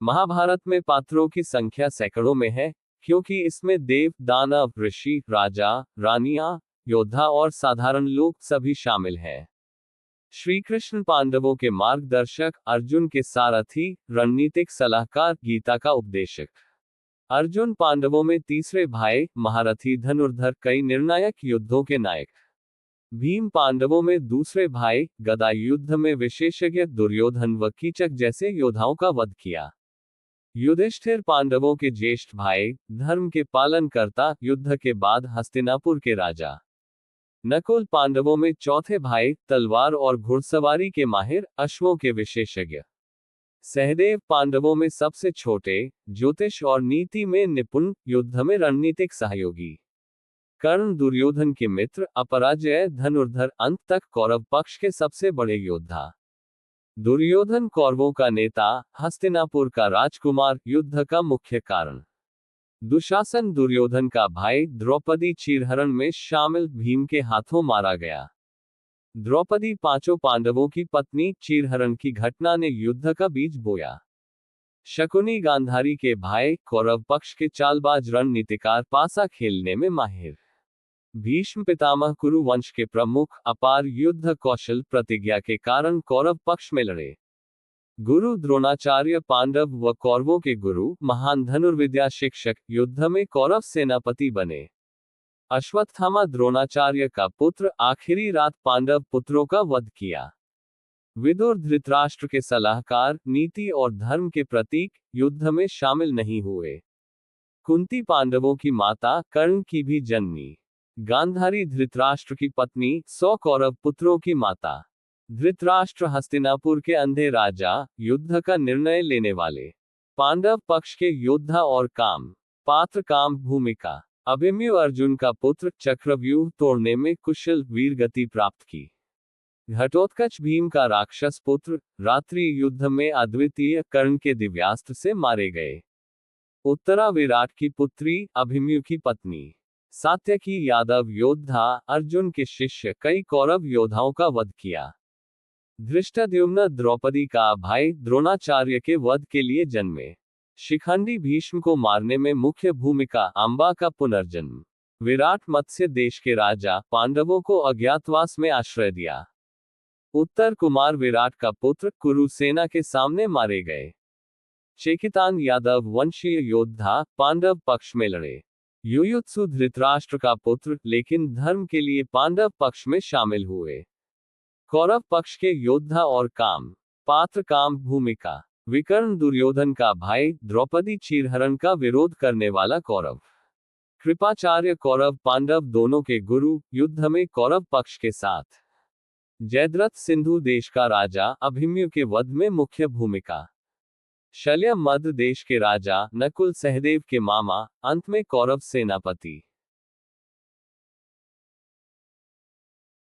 महाभारत में पात्रों की संख्या सैकड़ों में है, क्योंकि इसमें देव, दानव, ऋषि, राजा, रानियां, योद्धा और साधारण लोग सभी शामिल हैं। श्री कृष्ण पांडवों के मार्गदर्शक, अर्जुन के सारथी, रणनीतिक सलाहकार, गीता का उपदेशक। अर्जुन पांडवों में तीसरे भाई, महारथी, धनुर्धर, कई निर्णायक युद्धों के नायक। भीम पांडवों में दूसरे भाई, गदा युद्ध में विशेषज्ञ, दुर्योधन व कीचक जैसे योद्धाओं का वध किया। युधिष्ठिर पांडवों के ज्येष्ठ भाई, धर्म के पालनकर्ता, युद्ध के बाद हस्तिनापुर के राजा। नकुल पांडवों में चौथे भाई, तलवार और घुड़सवारी के माहिर, अश्वों के विशेषज्ञ। सहदेव पांडवों में सबसे छोटे, ज्योतिष और नीति में निपुण, युद्ध में रणनीतिक सहयोगी। कर्ण दुर्योधन के मित्र, अपराजय, धनुर्धर, अंत तक कौरव पक्ष के सबसे बड़े योद्धा। दुर्योधन कौरवों का नेता, हस्तिनापुर का राजकुमार, युद्ध का मुख्य कारण। दुशासन दुर्योधन का भाई, द्रौपदी चीरहरण में शामिल, भीम के हाथों मारा गया। द्रौपदी पांचों पांडवों की पत्नी, चीरहरण की घटना ने युद्ध का बीज बोया। शकुनी गांधारी के भाई, कौरव पक्ष के चालबाज रणनीतिकार, पासा खेलने में माहिर। भीष्म पितामह कुरु वंश के प्रमुख, अपार युद्ध कौशल, प्रतिज्ञा के कारण कौरव पक्ष में लड़े। गुरु द्रोणाचार्य पांडव व कौरवों के गुरु, महान धनुर्विद्या शिक्षक, युद्ध में कौरव सेनापति बने। अश्वत्थामा द्रोणाचार्य का पुत्र, आखिरी रात पांडव पुत्रों का वध किया। विदुर धृतराष्ट्र के सलाहकार, नीति और धर्म के प्रतीक, युद्ध में शामिल नहीं हुए। कुंती पांडवों की माता, कर्ण की भी जननी। गांधारी धृतराष्ट्र की पत्नी, 100 कौरव पुत्रों की माता। धृतराष्ट्र हस्तिनापुर के अंधे राजा, युद्ध का निर्णय लेने वाले। पांडव पक्ष के योद्धा और काम पात्र, काम भूमिका। अभिमन्यु अर्जुन का पुत्र, चक्रव्यूह तोड़ने में कुशल, वीर गति प्राप्त की। घटोत्कच भीम का राक्षस पुत्र, रात्रि युद्ध में अद्वितीय, कर्ण के दिव्यास्त्र से मारे गए। उत्तरा विराट की पुत्री, अभिमन्यु की पत्नी। सात्यकी यादव योद्धा, अर्जुन के शिष्य, कई कौरव योद्धाओं का वध किया। धृष्टद्युम्न द्रौपदी का भाई, द्रोणाचार्य के वध के लिए जन्मे। शिखंडी भीष्म को मारने में मुख्य भूमिका, अंबा का पुनर्जन्म। विराट मत्स्य देश के राजा, पांडवों को अज्ञातवास में आश्रय दिया। उत्तर कुमार विराट का पुत्र, कुरु सेना के सामने मारे गए। चेकितान यादव वंशीय योद्धा, पांडव पक्ष में लड़े। युयुत्सु धृतराष्ट्र का पुत्र, लेकिन धर्म के लिए पांडव पक्ष में शामिल हुए। कौरव पक्ष के योद्धा और काम पात्र, काम भूमिका। विकर्ण दुर्योधन का भाई, द्रौपदी चीरहरण का विरोध करने वाला कौरव। कृपाचार्य कौरव पांडव दोनों के गुरु, युद्ध में कौरव पक्ष के साथ। जयद्रथ सिंधु देश का राजा, अभिमन्यु के वध में मुख्य भूमिका। शल्य मध्य देश के राजा, नकुल सहदेव के मामा, अंत में कौरव सेनापति।